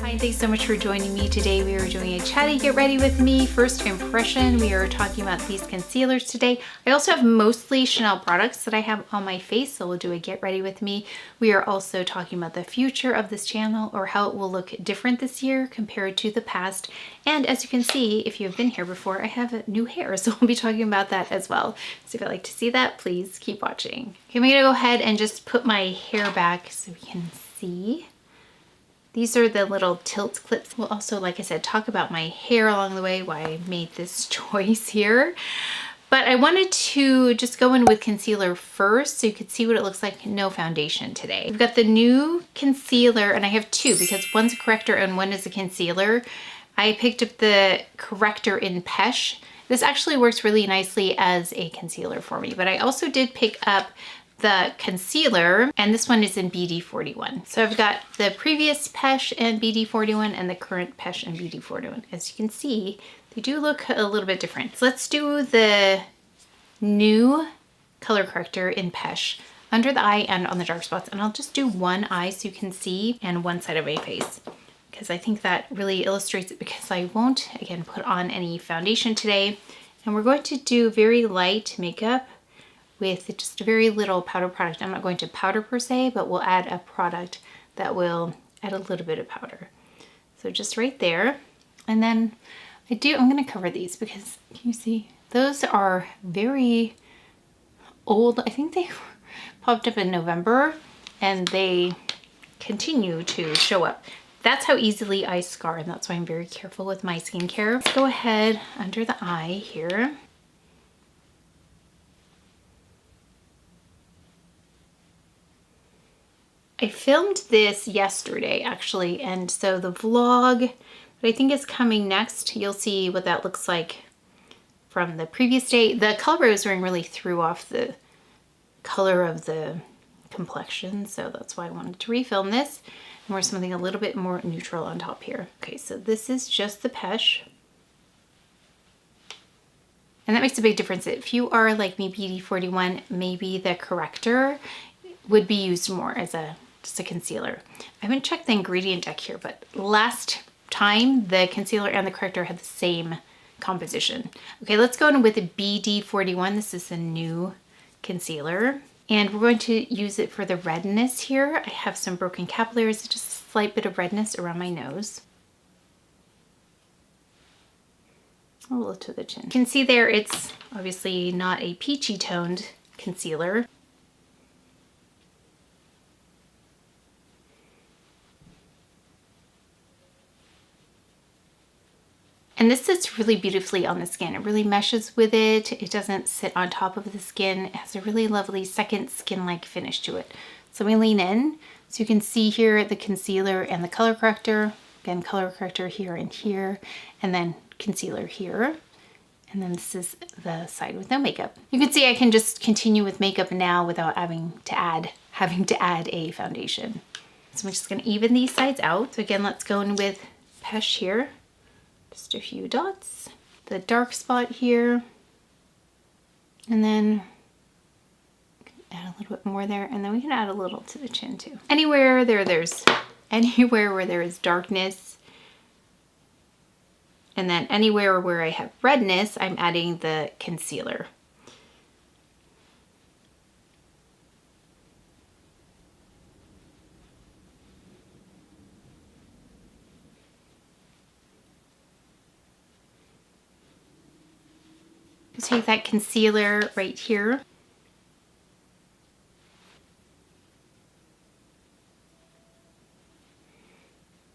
Hi, thanks so much for joining me today. We are doing a chatty get ready with me first impression. We are talking about these concealers today. I also have mostly CHANEL products that I have on my face, so we'll do a get ready with me. We are also talking about the future of this channel, or how it will look different this year compared to the past. And as you can see, if you've been here before, I have new hair, so we'll be talking about that as well. So if you'd like to see that, please keep watching. Okay, I'm gonna go ahead and just put my hair back so we can see. These are the little tilt clips. We'll also, like I said, talk about my hair along the way, why I made this choice here. But I wanted to just go in with concealer first so you could see what it looks like, no foundation today. We've got the new concealer, and I have two because one's a corrector and one is a concealer. I picked up the corrector in Pesh. This actually works really nicely as a concealer for me, but I also did pick up the concealer, and this one is in BD41. So I've got the previous Pesh and BD41 and the current Pesh and BD41. As you can see, they do look a little bit different. So let's do the new color corrector in Pesh under the eye and on the dark spots. And I'll just do one eye so you can see, and one side of my face, because I think that really illustrates it, because I won't, again, put on any foundation today. And we're going to do very light makeup with just a very little powder product. I'm not going to powder per se, but we'll add a product that will add a little bit of powder. So just right there. And then I'm gonna cover these because, can you see? Those are very old. I think they popped up in November and they continue to show up. That's how easily I scar, and that's why I'm very careful with my skincare. Let's go ahead under the eye here. I filmed this yesterday actually, and so the vlog that I think is coming next, you'll see what that looks like from the previous day. The color I was wearing really threw off the color of the complexion, so that's why I wanted to refilm this and wear something a little bit more neutral on top here. Okay, so this is just the Pesh. And that makes a big difference. If you are like me, BD41, maybe the corrector would be used more as just a concealer. I haven't checked the ingredient deck here, but last time the concealer and the corrector had the same composition. Okay, let's go in with the BD41. This is the new concealer, and we're going to use it for the redness here. I have some broken capillaries, just a slight bit of redness around my nose. A little to the chin. You can see there it's obviously not a peachy toned concealer. And this sits really beautifully on the skin. It really meshes with it. It doesn't sit on top of the skin. It has a really lovely second skin-like finish to it. So we lean in so you can see here the concealer and the color corrector. Again, color corrector here and here, and then concealer here. And then this is the side with no makeup. You can see I can just continue with makeup now without having to add a foundation. So I'm just gonna even these sides out. So again, let's go in with Pesh here. Just a few dots, the dark spot here, and then add a little bit more there, and then we can add a little to the chin too. Anywhere where there is darkness, and then anywhere where I have redness, I'm adding the concealer. Take that concealer right here.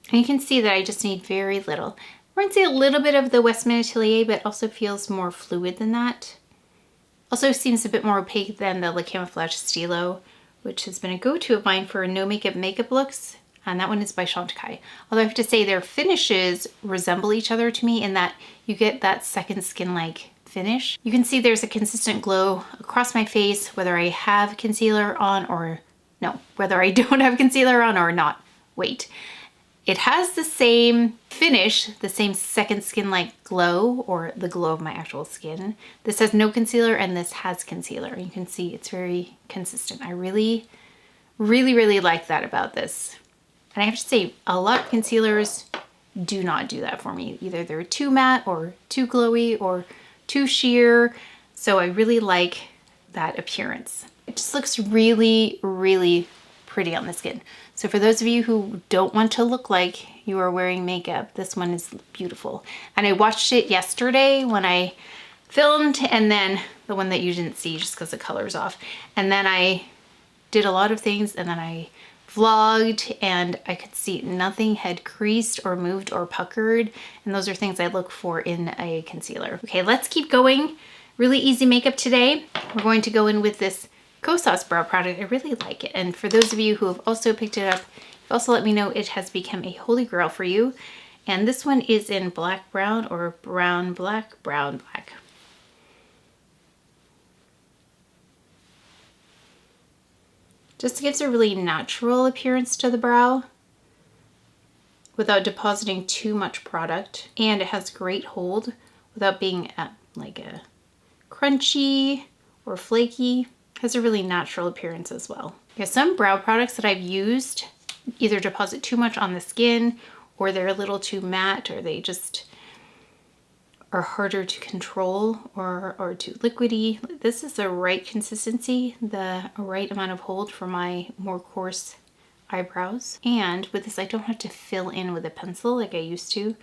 And you can see that I just need very little. We're gonna say a little bit of the Westman Atelier, but also feels more fluid than that. Also seems a bit more opaque than the Camoflauge Stylo, which has been a go-to of mine for no makeup looks. And that one is by CHANTY. Although I have to say their finishes resemble each other to me in that you get that second skin-like finish. You can see there's a consistent glow across my face, whether I have concealer on or no, whether I don't have concealer on or not. Wait, it has the same finish, the same second skin-like glow, or the glow of my actual skin. This has no concealer and this has concealer. You can see it's very consistent. I really like that about this. And I have to say, a lot of concealers do not do that for me. Either they're too matte or too glowy or too sheer. So I really like that appearance. It just looks really, really pretty on the skin. So for those of you who don't want to look like you are wearing makeup, this one is beautiful. And I watched it yesterday when I filmed, and then the one that you didn't see just because the color's off. And then I did a lot of things, and then I vlogged, and I could see nothing had creased or moved or puckered. And those are things I look for in a concealer. Okay, let's keep going. Really easy makeup today. We're going to go in with this CoSauce brow product. I really like it. And for those of you who have also picked it up, you've also let me know it has become a holy grail for you. And this one is in black brown or brown black, brown black. Just gives a really natural appearance to the brow without depositing too much product. And it has great hold without being like a crunchy or flaky. Has a really natural appearance as well. Yeah, some brow products that I've used either deposit too much on the skin, or they're a little too matte, or they just are harder to control or too liquidy. This is the right consistency, the right amount of hold for my more coarse eyebrows. And with this, I don't have to fill in with a pencil like I used to,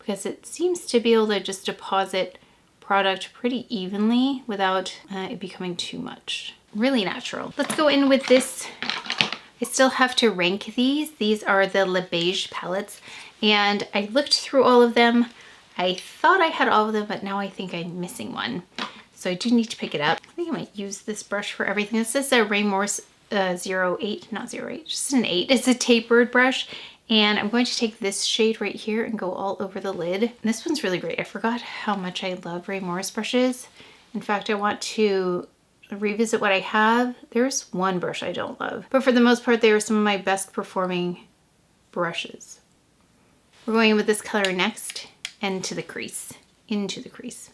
because it seems to be able to just deposit product pretty evenly without it becoming too much. Really natural. Let's go in with this. I still have to rank these. These are the Le Beige palettes, and I looked through all of them. I thought I had all of them, but now I think I'm missing one. So I do need to pick it up. I think I might use this brush for everything. This is a Rae Morris 08, not 08, just an 8. It's a tapered brush. And I'm going to take this shade right here and go all over the lid. And this one's really great. I forgot how much I love Rae Morris brushes. In fact, I want to revisit what I have. There's one brush I don't love, but for the most part, they are some of my best performing brushes. We're going in with this color next, and to the crease, into the crease.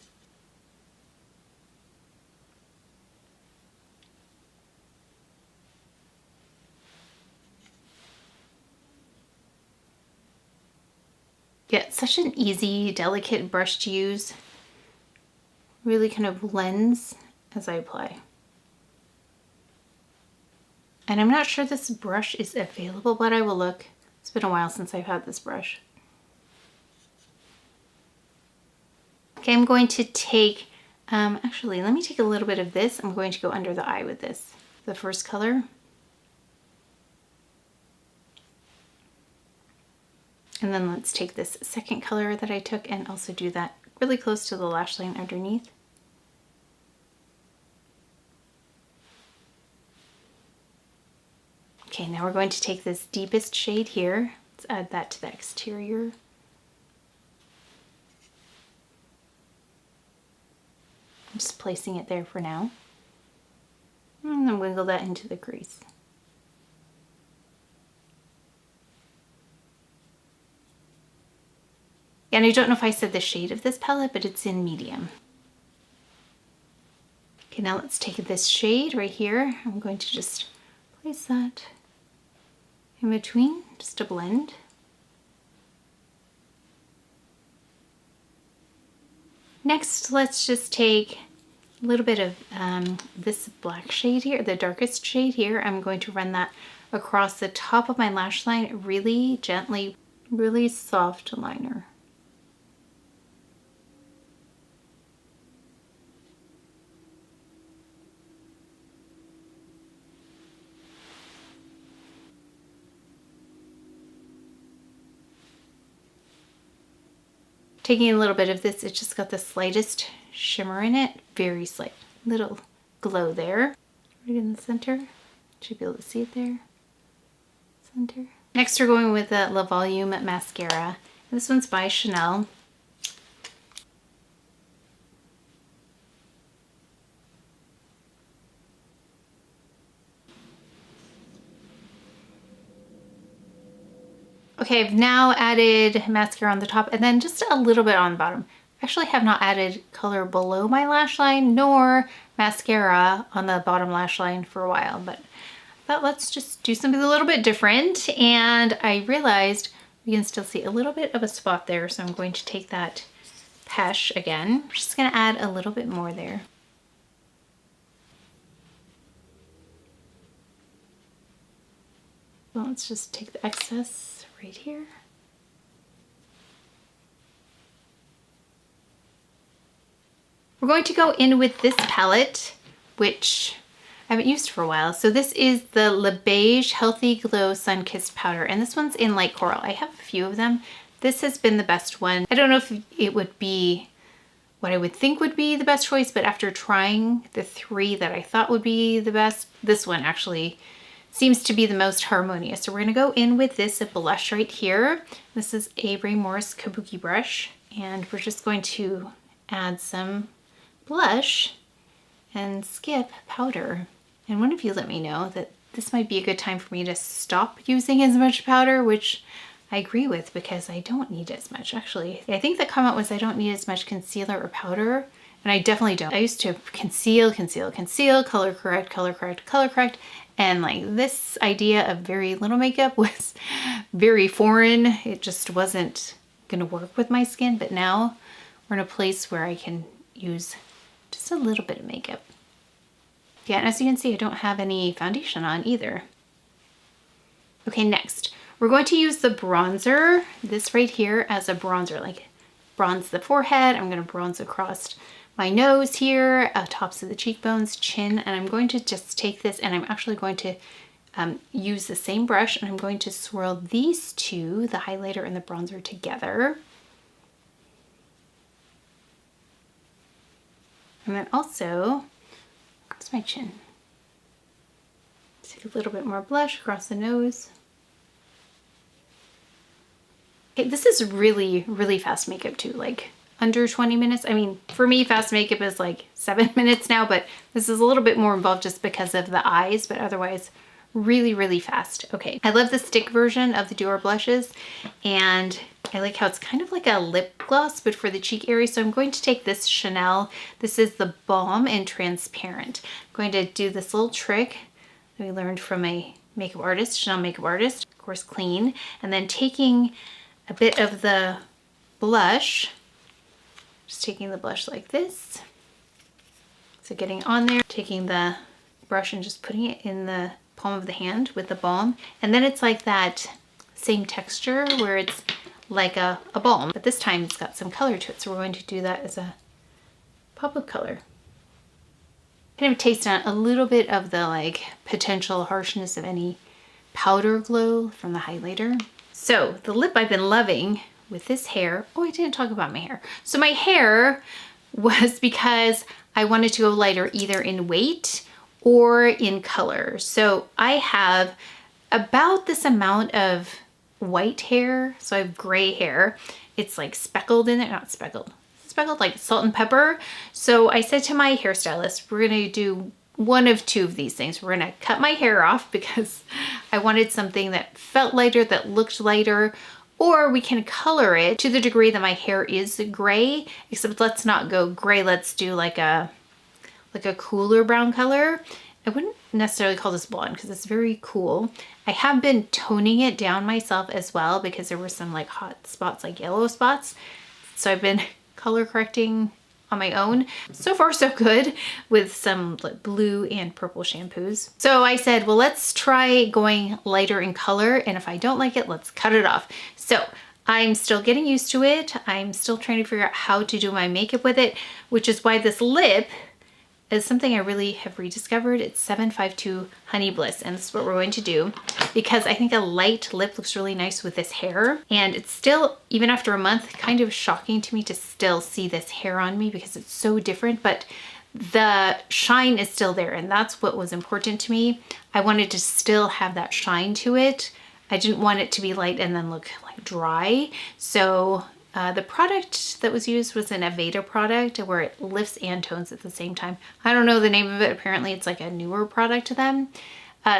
Yeah, it's such an easy, delicate brush to use. Really kind of blends as I apply. And I'm not sure this brush is available, but I will look. It's been a while since I've had this brush. Okay, I'm going to take, actually, let me take a little bit of this. I'm going to go under the eye with this, the first color. And then let's take this second color that I took and also do that really close to the lash line underneath. Okay, now we're going to take this deepest shade here. Let's add that to the exterior. I'm just placing it there for now. And then wiggle that into the crease. And I don't know if I said the shade of this palette, but it's in medium. Okay, now let's take this shade right here. I'm going to just place that in between, just to blend. Next, let's just take a little bit of this black shade here, the darkest shade here. I'm going to run that across the top of my lash line really gently, really soft liner. Taking a little bit of this, it's just got the slightest shimmer in it, very slight, little glow there, right in the center. Should be able to see it there, center. Next we're going with the La Volume Mascara. This one's by CHANEL. Okay, I've now added mascara on the top and then just a little bit on the bottom. I actually have not added color below my lash line nor mascara on the bottom lash line for a while, but I thought let's just do something a little bit different. And I realized we can still see a little bit of a spot there. So I'm going to take that Pesh again. I'm just gonna add a little bit more there. Well, let's just take the excess right here. We're going to go in with this palette, which I haven't used for a while. So this is the Le Beige Healthy Glow Sun-Kissed Powder, and this one's in light coral. I have a few of them. This has been the best one. I don't know if it would be what I would think would be the best choice, but after trying the 3 that I thought would be the best, this one actually seems to be the most harmonious. So we're gonna go in with this blush right here. This is a Rae Morris Kabuki brush, and we're just going to add some blush and skip powder. And one of you let me know that this might be a good time for me to stop using as much powder, which I agree with because I don't need as much. Actually, I think the comment was I don't need as much concealer or powder, and I definitely don't. I used to conceal, color correct, and like this idea of very little makeup was very foreign. It just wasn't gonna work with my skin, but now we're in a place where I can use just a little bit of makeup. Yeah, and as you can see, I don't have any foundation on either. Okay, next, we're going to use the bronzer, this right here, as a bronzer, like bronze the forehead. I'm gonna bronze across my nose here, tops of the cheekbones, chin, and I'm going to just take this and I'm actually going to use the same brush and I'm going to swirl these two, the highlighter and the bronzer, together. And then also, across my chin. Take a little bit more blush across the nose. Okay, this is really, really fast makeup too, like under 20 minutes. I mean, for me, fast makeup is like 7 minutes now, but this is a little bit more involved just because of the eyes, but otherwise really, really fast. Okay, I love the stick version of the Dior blushes, and I like how it's kind of like a lip gloss, but for the cheek area. So I'm going to take this CHANEL. This is the Baume in Transparent. I'm going to do this little trick that we learned from a makeup artist, CHANEL makeup artist, of course clean, and then taking a bit of the blush, just taking the blush like this. So getting on there, taking the brush and just putting it in the palm of the hand with the balm. And then it's like that same texture where it's like a balm, but this time it's got some color to it. So we're going to do that as a pop of color. Kind of taste on a little bit of the like potential harshness of any powder glow from the highlighter. So the lip I've been loving with this hair. Oh, I didn't talk about my hair. So my hair was because I wanted to go lighter either in weight or in color. So I have about this amount of white hair. So I have gray hair. It's like speckled in it, not speckled. Speckled like salt and pepper. So I said to my hairstylist, we're gonna do one of two of these things. We're gonna cut my hair off because I wanted something that felt lighter, that looked lighter, or we can color it to the degree that my hair is gray, except let's not go gray. Let's do like a cooler brown color. I wouldn't necessarily call this blonde because it's very cool. I have been toning it down myself as well because there were some like hot spots, like yellow spots. So I've been color correcting on my own. So far so good with some blue and purple shampoos. So I said, well, let's try going lighter in color, and if I don't like it, let's cut it off. So I'm still getting used to it. I'm still trying to figure out how to do my makeup with it, which is why this lip is something I really have rediscovered. It's 752 Honey Bliss, and this is what we're going to do because I think a light lip looks really nice with this hair. And it's still, even after a month, kind of shocking to me to still see this hair on me because it's so different, but the shine is still there, and that's what was important to me. I wanted to still have that shine to it. I didn't want it to be light and then look like dry. So the product that was used was an Aveda product where it lifts and tones at the same time. I don't know the name of it. Apparently it's like a newer product to them.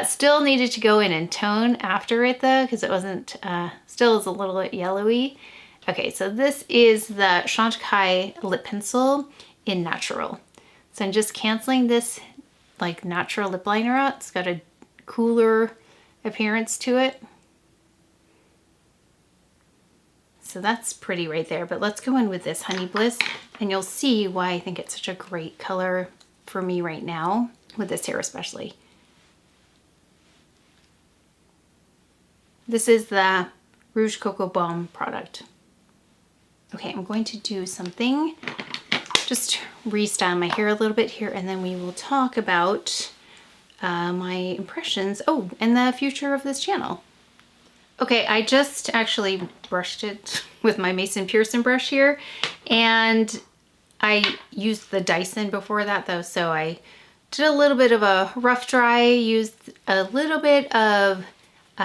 Still needed to go in and tone after it though, because it wasn't, still is a little bit yellowy. Okay, so this is the Chantecaille lip pencil in Natural. So I'm just canceling this like natural lip liner out. It's got a cooler appearance to it. So that's pretty right there, but let's go in with this Honey Bliss and you'll see why I think it's such a great color for me right now with this hair especially. This is the Rouge Coco Baume product. Okay, I'm going to do something, just restyle my hair a little bit here, and then we will talk about my impressions. Oh, and the future of this channel. Okay, I just actually brushed it with my Mason Pearson brush here, and I used the Dyson before that though, so I did a little bit of a rough dry, used a little bit of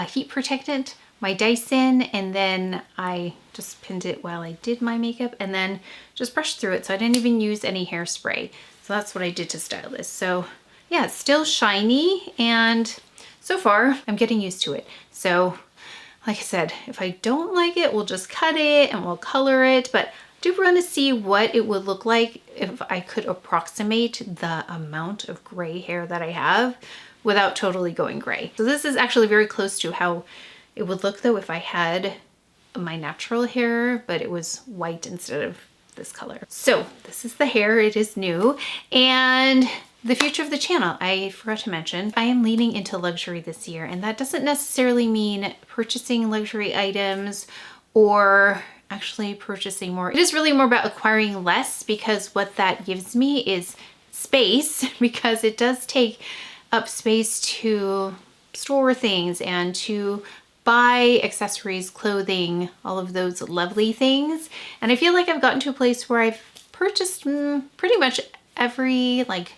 heat protectant, my Dyson, and then I just pinned it while I did my makeup and then just brushed through it, so I didn't even use any hairspray. So that's what I did to style this. So yeah, it's still shiny, and so far I'm getting used to it. So like I said, if I don't like it, we'll just cut it and we'll color it, but I do want to see what it would look like if I could approximate the amount of gray hair that I have without totally going gray. So this is actually very close to how it would look though if I had my natural hair, but it was white instead of this color. So this is the hair, it is new. And the future of the channel, I forgot to mention, I am leaning into luxury this year, and that doesn't necessarily mean purchasing luxury items or actually purchasing more. It is really more about acquiring less, because what that gives me is space, because it does take up space to store things and to buy accessories, clothing, all of those lovely things. And I feel like I've gotten to a place where I've purchased pretty much every like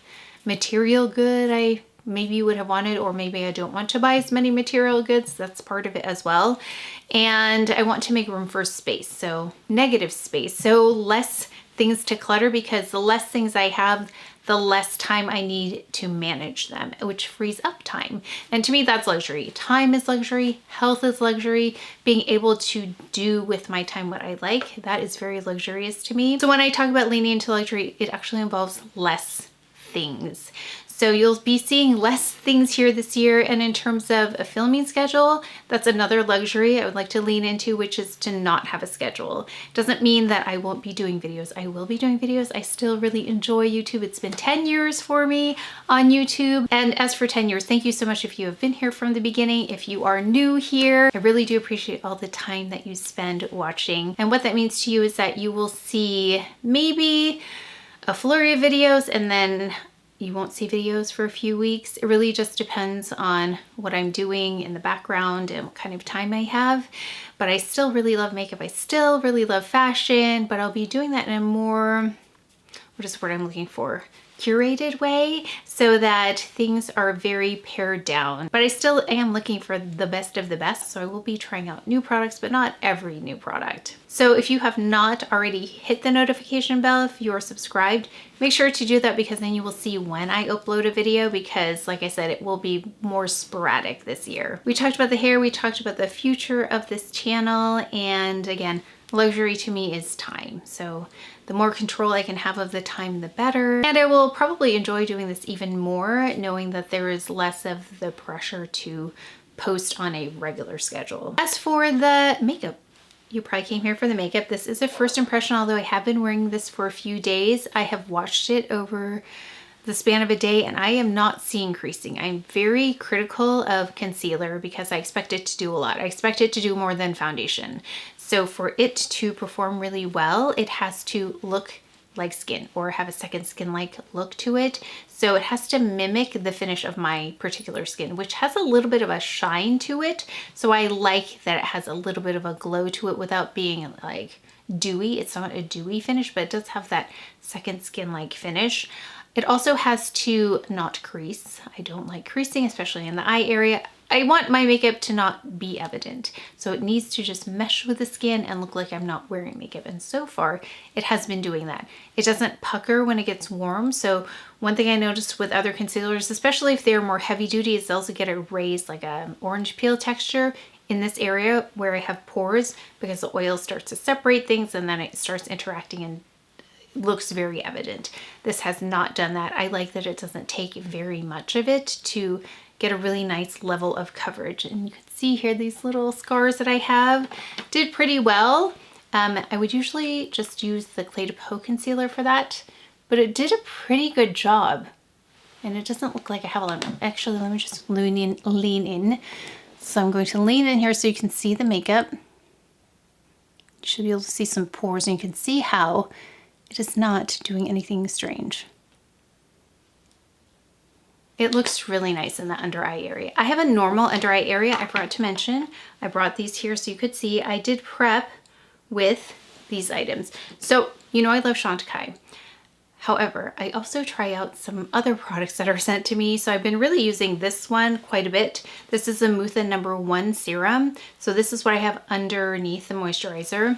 material good I maybe would have wanted, or maybe I don't want to buy as many material goods. That's part of it as well. And I want to make room for space, so negative space, so less things to clutter, because the less things I have, the less time I need to manage them, which frees up time. And to me, that's luxury. Time is luxury, health is luxury, being able to do with my time what I like, that is very luxurious to me. So when I talk about leaning into luxury, it actually involves less things. So you'll be seeing less things here this year. And in terms of a filming schedule, that's another luxury I would like to lean into, which is to not have a schedule. Doesn't mean that I won't be doing videos. I will be doing videos. I still really enjoy YouTube. It's been 10 years for me on YouTube. And as for 10 years, thank you so much if you have been here from the beginning. If you are new here, I really do appreciate all the time that you spend watching. And what that means to you is that you will see maybe a flurry of videos, and then you won't see videos for a few weeks. It really just depends on what I'm doing in the background and what kind of time I have. But I still really love makeup. I still really love fashion, but I'll be doing that in a more, what is the word I'm looking for? Curated way, so that things are very pared down. But I still am looking for the best of the best, so I will be trying out new products, but not every new product. So if you have not already hit the notification bell, if you're subscribed, make sure to do that, because then you will see when I upload a video, because like I said, it will be more sporadic this year. We talked about the hair, we talked about the future of this channel, and again, luxury to me is time. So the more control I can have of the time, the better. And I will probably enjoy doing this even more, knowing that there is less of the pressure to post on a regular schedule. As for the makeup, you probably came here for the makeup. This is a first impression, although I have been wearing this for a few days. I have watched it over the span of a day, and I am not seeing creasing. I'm very critical of concealer because I expect it to do a lot. I expect it to do more than foundation. So for it to perform really well, it has to look like skin or have a second skin-like look to it. So it has to mimic the finish of my particular skin, which has a little bit of a shine to it. So I like that it has a little bit of a glow to it without being like dewy. It's not a dewy finish, but it does have that second skin-like finish. It also has to not crease. I don't like creasing, especially in the eye area. I want my makeup to not be evident. So it needs to just mesh with the skin and look like I'm not wearing makeup. And so far, it has been doing that. It doesn't pucker when it gets warm. So one thing I noticed with other concealers, especially if they're more heavy duty, is they'll also get a raised, like an orange peel texture in this area where I have pores, because the oil starts to separate things and then it starts interacting and looks very evident. This has not done that. I like that it doesn't take very much of it to get a really nice level of coverage. And you can see here these little scars that I have did pretty well. I would usually just use the Clay de Peau concealer for that, but it did a pretty good job. And it doesn't look like I have a lot of, actually, let me just lean in. So I'm going to lean in here so you can see the makeup. You should be able to see some pores, and you can see how it is not doing anything strange. It looks really nice in the under eye area. I have a normal under eye area I forgot to mention. I brought these here so you could see. I did prep with these items. So, you know I love CHANTY. However, I also try out some other products that are sent to me. So I've been really using this one quite a bit. This is a Mutha #1 serum. So this is what I have underneath the moisturizer.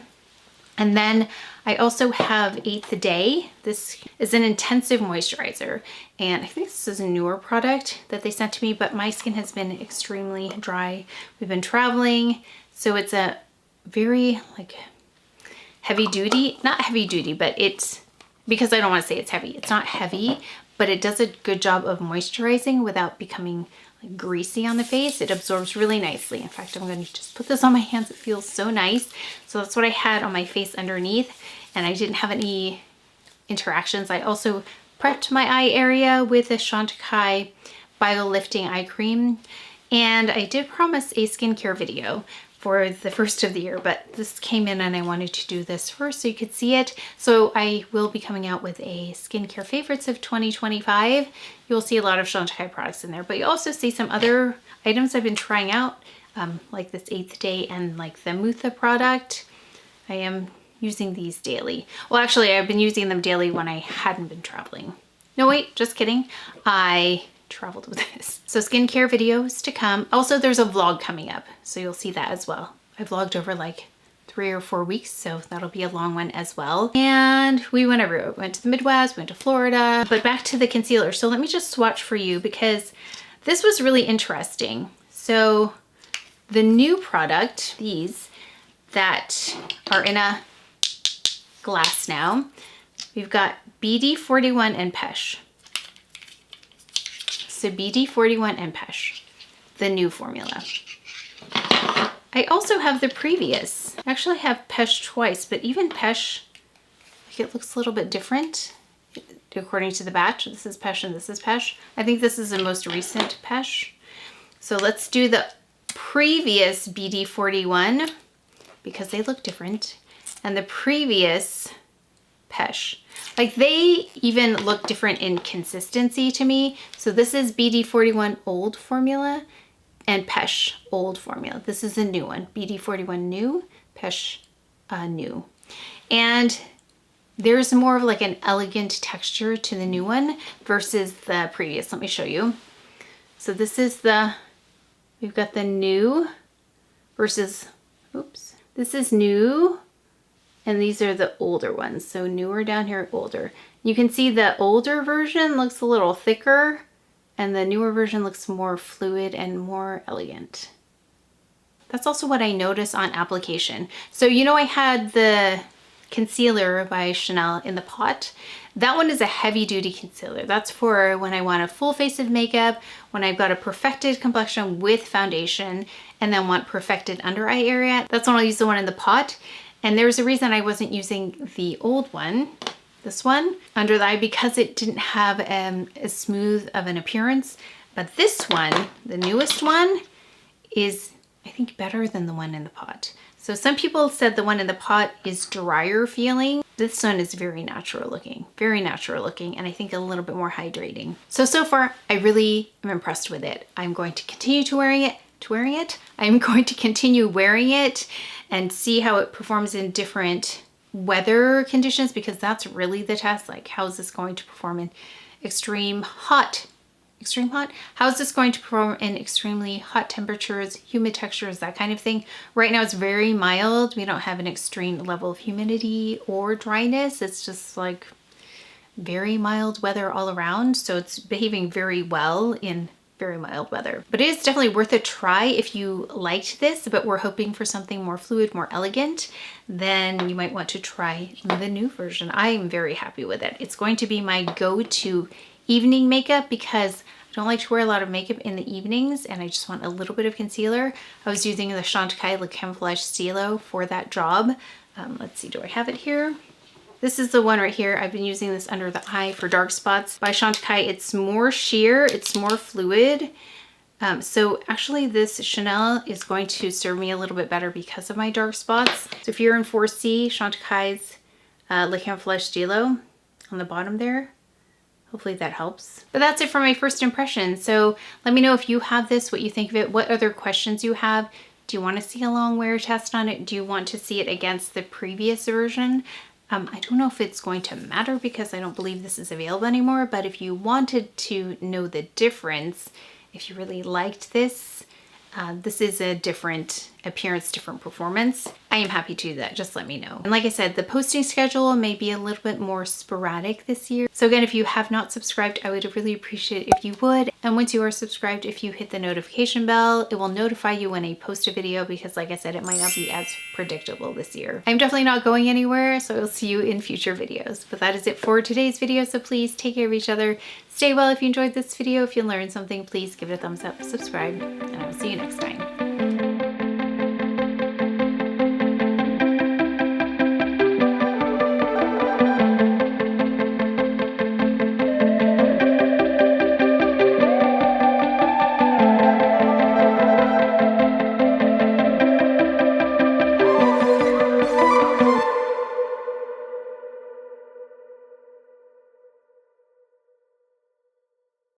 And then I also have 8th Day. This is an intensive moisturizer. And I think this is a newer product that they sent to me, but my skin has been extremely dry. We've been traveling. So it's a very like heavy duty, not heavy duty, but it's, because I don't want to say it's heavy. It's not heavy, but it does a good job of moisturizing without becoming like greasy on the face. It absorbs really nicely. In fact, I'm going to just put this on my hands. It feels so nice. So that's what I had on my face underneath, and I didn't have any interactions. I also prepped my eye area with a CHANTY Bio Lifting Eye Cream, and I did promise a skincare video for the first of the year, but this came in and I wanted to do this first so you could see it. So I will be coming out with a skincare favorites of 2025. You'll see a lot of CHANTY products in there, but you also see some other items I've been trying out, like this 8th Day and like the Mutha product. I am using these daily. Well, actually I've been using them daily when I hadn't been traveling. No, wait, just kidding. I traveled with this. So skincare videos to come. Also, there's a vlog coming up, so you'll see that as well. I vlogged over like 3 or 4 weeks, so that'll be a long one as well. And we went everywhere. We went to the Midwest, went to Florida, but back to the concealer. So let me just swatch for you because this was really interesting. So the new product, these that are in a glass now, we've got BD41 and Pesh. So BD41 and Pesh, the new formula. I also have the previous. I actually have Pesh twice, but even Pesh, like it looks a little bit different according to the batch. This is Pesh and this is Pesh. I think this is the most recent Pesh. So let's do the previous BD41 because they look different, and the previous Pesh. Like they even look different in consistency to me. So this is BD41 old formula and Pesh old formula. This is a new one, BD41 new, Pesh new. And there's more of like an elegant texture to the new one versus the previous. Let me show you. So this is the, we've got the new versus, oops, this is new. And these are the older ones. So newer down here, older. You can see the older version looks a little thicker and the newer version looks more fluid and more elegant. That's also what I notice on application. So you know I had the concealer by CHANEL in the pot. That one is a heavy duty concealer. That's for when I want a full face of makeup, when I've got a perfected complexion with foundation and then want perfected under eye area. That's when I'll use the one in the pot. And there's a reason I wasn't using the old one, this one, under the eye because it didn't have as smooth of an appearance. But this one, the newest one, is I think better than the one in the pot. So some people said the one in the pot is drier feeling. This one is very natural looking, and I think a little bit more hydrating. So far, I really am impressed with it. I'm going to continue to wearing it. I'm going to continue wearing it and see how it performs in different weather conditions, because that's really the test. Like, how is this going to perform in extreme hot? How is this going to perform in extremely hot temperatures, humid textures, that kind of thing? Right now it's very mild. We don't have an extreme level of humidity or dryness. It's just like very mild weather all around. So it's behaving very well in very mild weather. But it is definitely worth a try if you liked this, but we're hoping for something more fluid, more elegant. Then you might want to try the new version. I am very happy with it. It's going to be my go-to evening makeup because I don't like to wear a lot of makeup in the evenings and I just want a little bit of concealer. I was using the ChANEL Camoflauge Stylo for that job. Let's see, do I have it here? This is the one right here. I've been using this under the eye for dark spots by ChANEL. It's more sheer, it's more fluid. So actually this CHANEL is going to serve me a little bit better because of my dark spots. So if you're in 4C, ChANEL's Le Camoflauge Stylo on the bottom there, hopefully that helps. But that's it for my first impression. So let me know if you have this, what you think of it, what other questions you have. Do you want to see a long wear test on it? Do you want to see it against the previous version? I don't know if it's going to matter because I don't believe this is available anymore, but if you wanted to know the difference, if you really liked this, this is a different appearance, different performance. I am happy to do that, just let me know. And like I said, the posting schedule may be a little bit more sporadic this year. So again, if you have not subscribed, I would really appreciate it if you would. And once you are subscribed, if you hit the notification bell, it will notify you when I post a video because like I said, it might not be as predictable this year. I'm definitely not going anywhere, so I will see you in future videos. But that is it for today's video, so please take care of each other. Stay well if you enjoyed this video. If you learned something, please give it a thumbs up, subscribe, and I will see you next time.